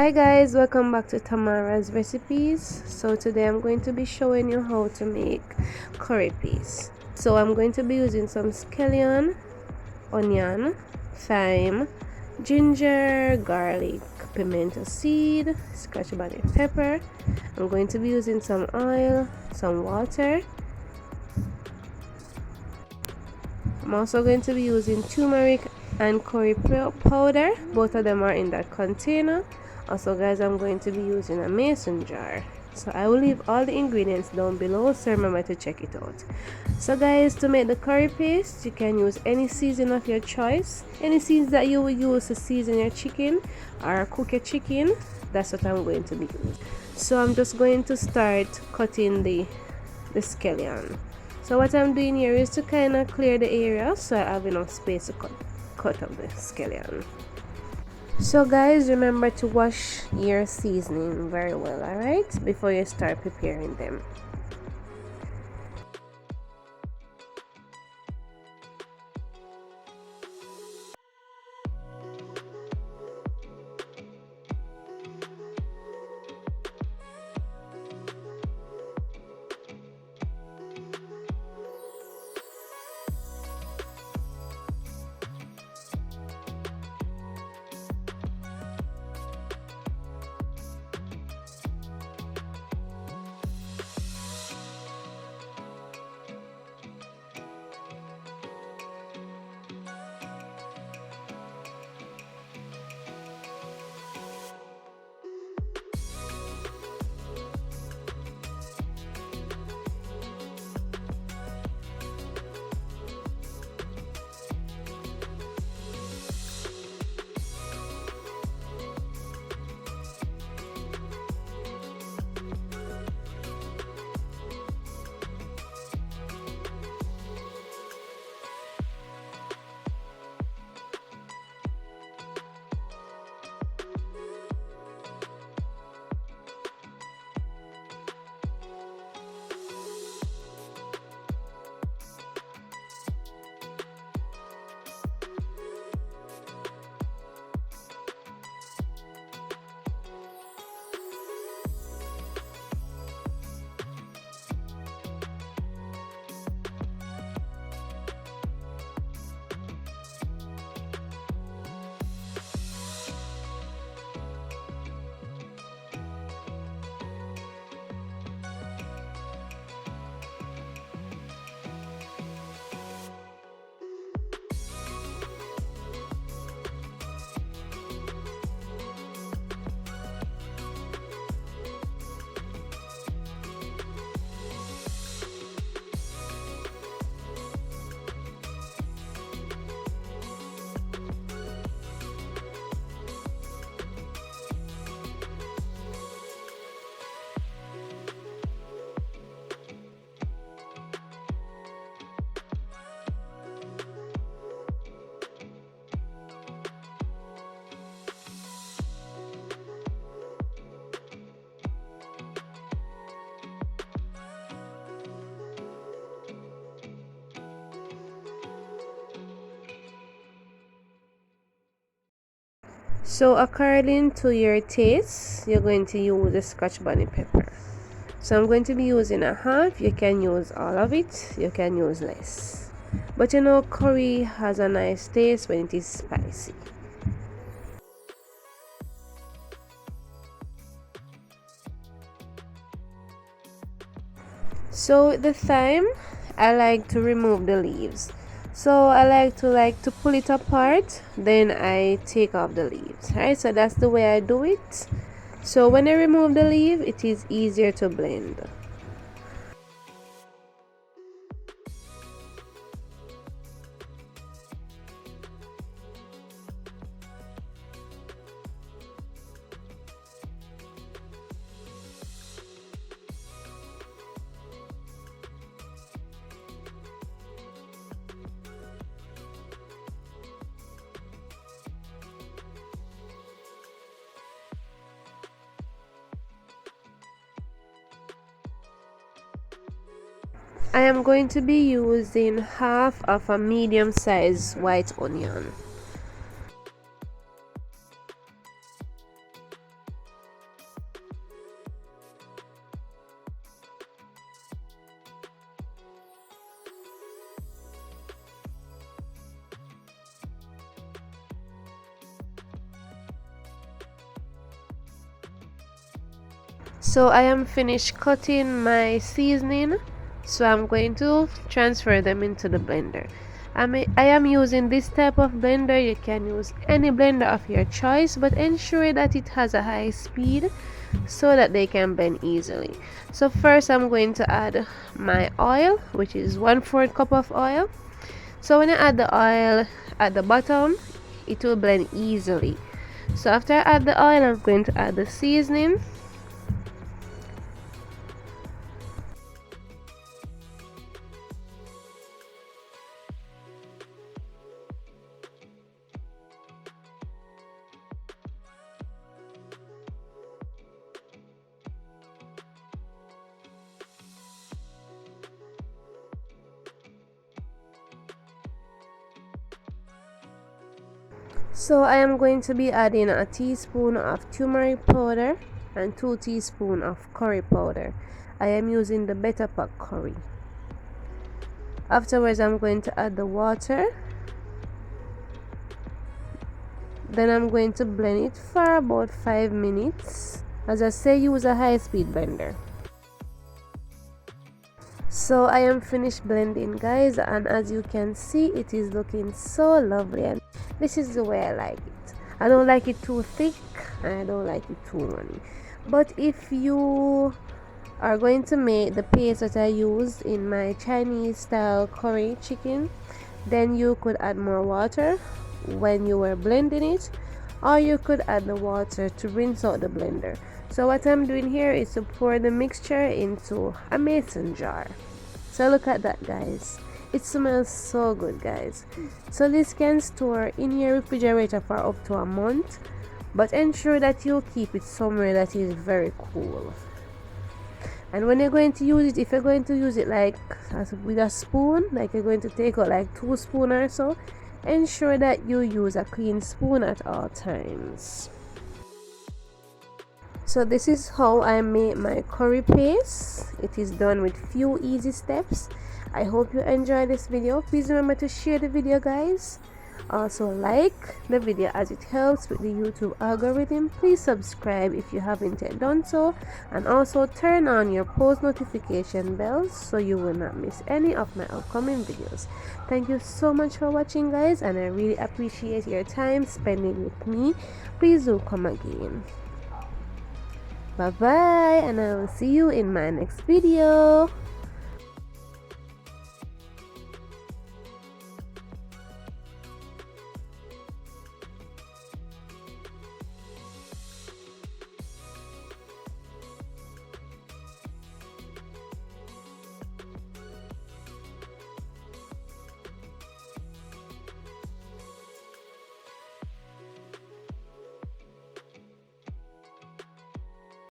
Hi guys, welcome back to Tamara's recipes. So today I'm going to be showing you how to make curry paste. So I'm going to be using some scallion, onion, thyme, ginger, garlic, pimento seed, scotch bonnet pepper. I'm going to be using some oil, some water. I'm also going to be using turmeric and curry powder. Both of them are in that container. Also guys, I'm going to be using a mason jar. So I will leave all the ingredients down below, so remember to check it out. So guys, to make the curry paste, you can use any season of your choice. Any seeds that you would use to season your chicken or cook your chicken, that's what I'm going to be using. So I'm just going to start cutting the scallion. So what I'm doing here is to kind of clear the area so I have enough space to cut up the scallion. So guys, remember to wash your seasoning very well, alright, before you start preparing them. So according to your taste, you're going to use the scotch bonnet pepper. So I'm going to be using a half. You can use all of it, you can use less. But you know, curry has a nice taste when it is spicy. So the thyme, I like to remove the leaves. So I like to pull it apart, then I take off the leaves, right? So that's the way I do it. So when I remove the leaf, it is easier to blend. I am going to be using half of a medium-sized white onion. So I am finished cutting my seasoning, so I'm going to transfer them into the blender. I am using this type of blender. You can use any blender of your choice, but ensure that it has a high speed so that they can blend easily. So first I'm going to add my oil, which is 1/4 cup of oil. So when I add the oil at the bottom, it will blend easily. So after I add the oil, I'm going to add the seasoning. So I am going to be adding a teaspoon of turmeric powder and 2 teaspoons of curry powder. I am using the Better Pack curry. Afterwards, I'm going to add the water. Then I'm going to blend it for about 5 minutes. As I say, use a high-speed blender. So I am finished blending, guys, and as you can see, it is looking so lovely, and this is the way I like it. I don't like it too thick and I don't like it too runny. But if you are going to make the paste that I used in my Chinese style curry chicken, then you could add more water when you were blending it, or you could add the water to rinse out the blender. So what I'm doing here is to pour the mixture into a mason jar. So look at that, guys. It smells so good, guys. So this can store in your refrigerator for up to a month, but ensure that you keep it somewhere that is very cool. And when you're going to use it, if you're going to use it like with a spoon, like you're going to take out like 2 spoons or so, ensure that you use a clean spoon at all times. So this is how I make my curry paste. It is done with few easy steps. I hope you enjoyed this video. Please remember to share the video, guys. Also like the video as it helps with the YouTube algorithm. Please subscribe if you haven't yet done so, and also turn on your post notification bells so you will not miss any of my upcoming videos. Thank you so much for watching, guys, and I really appreciate your time spending with me. Please do come again. Bye bye, and I will see you in my next video.